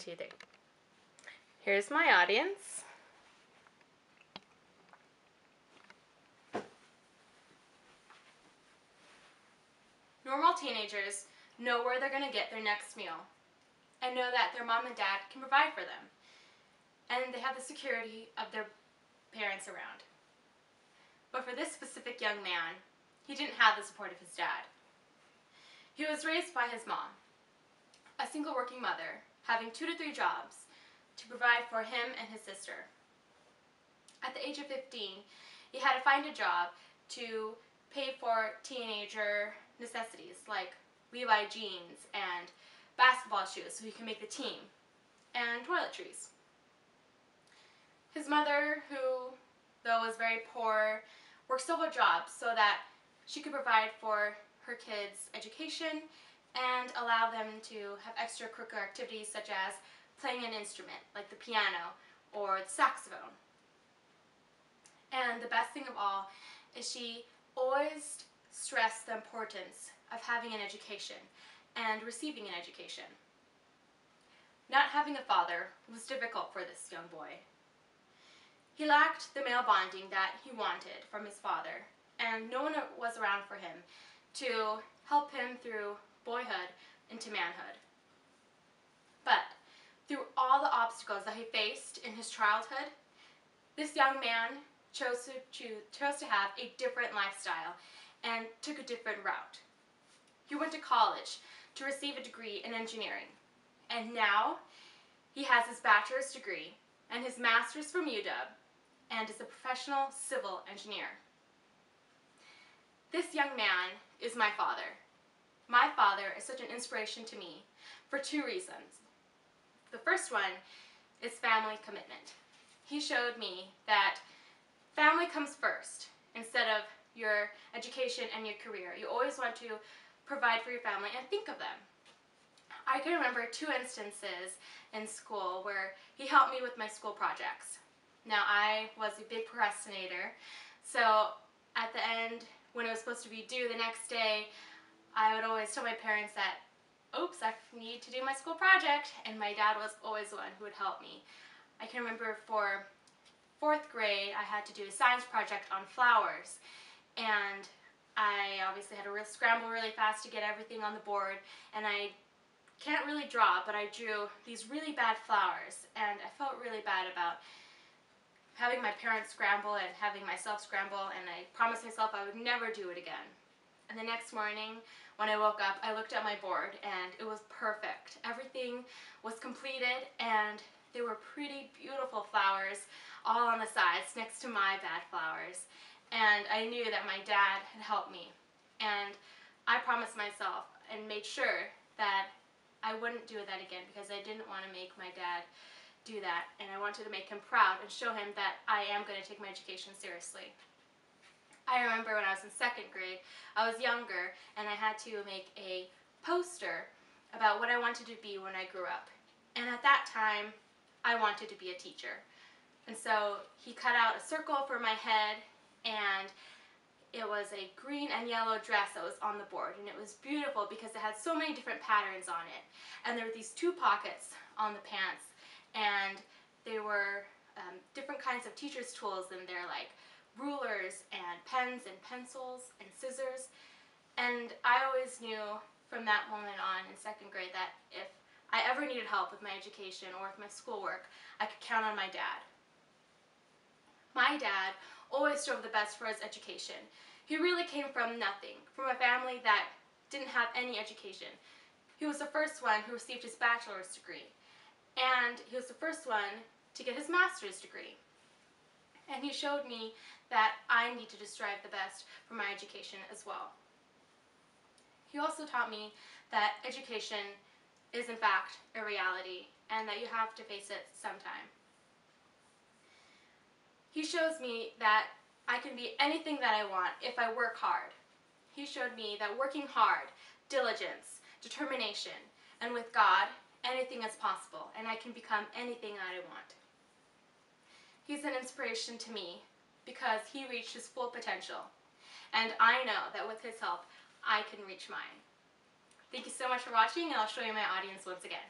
2, 3. Here's my audience. Normal teenagers know where they're going to get their next meal and know that their mom and dad can provide for them, and they have the security of their parents around. But for this specific young man, he didn't have the support of his dad. He was raised by his mom, a single working mother, having 2 to 3 jobs to provide for him and his sister. At the age of 15, he had to find a job to pay for teenager necessities like Levi jeans and basketball shoes so he can make the team, and toiletries. His mother, who though was very poor, worked several jobs so that she could provide for her kids' education and allow them to have extracurricular activities such as playing an instrument like the piano or the saxophone. And the best thing of all is she always stressed the importance of having an education and receiving an education. Not having a father was difficult for this young boy. He lacked the male bonding that he wanted from his father, and no one was around for him to help him through boyhood into manhood. But through all the obstacles that he faced in his childhood, this young man chose to have a different lifestyle and took a different route. He went to college to receive a degree in engineering, and now he has his bachelor's degree and his master's from UW and is a professional civil engineer. This young man is my father. My father is such an inspiration to me for 2 reasons. The first one is family commitment. He showed me that family comes first instead of your education and your career. You always want to provide for your family and think of them. I can remember 2 instances in school where he helped me with my school projects. Now, I was a big procrastinator, so at the end, when it was supposed to be due the next day, I would always tell my parents that, oops, I need to do my school project, and my dad was always the one who would help me. I can remember for 4th grade, I had to do a science project on flowers, and I obviously had to scramble really fast to get everything on the board, and I can't really draw, but I drew these really bad flowers, and I felt really bad about having my parents scramble and having myself scramble, and I promised myself I would never do it again. And the next morning, when I woke up, I looked at my board, and it was perfect. Everything was completed, and there were pretty beautiful flowers all on the sides next to my bad flowers. And I knew that my dad had helped me. And I promised myself and made sure that I wouldn't do that again because I didn't want to make my dad do that, and I wanted to make him proud and show him that I am going to take my education seriously. I remember when I was in 2nd grade, I was younger, and I had to make a poster about what I wanted to be when I grew up. And at that time, I wanted to be a teacher. And so he cut out a circle for my head, and it was a green and yellow dress that was on the board, and it was beautiful because it had so many different patterns on it. And there were these 2 pockets on the pants, and they were different kinds of teacher's tools in there, like rulers and pens and pencils and scissors. And I always knew from that moment on in 2nd grade that if I ever needed help with my education or with my schoolwork, I could count on my dad. My dad always strove the best for his education. He really came from nothing, from a family that didn't have any education. He was the first one who received his bachelor's degree, and he was the first one to get his master's degree. And he showed me that I needed to strive the best for my education as well. He also taught me that education is in fact a reality and that you have to face it sometime. He shows me that I can be anything that I want if I work hard. He showed me that working hard, diligence, determination, and with God, anything is possible, and I can become anything that I want. He's an inspiration to me because he reached his full potential, and I know that with his help, I can reach mine. Thank you so much for watching, and I'll show you my audience once again.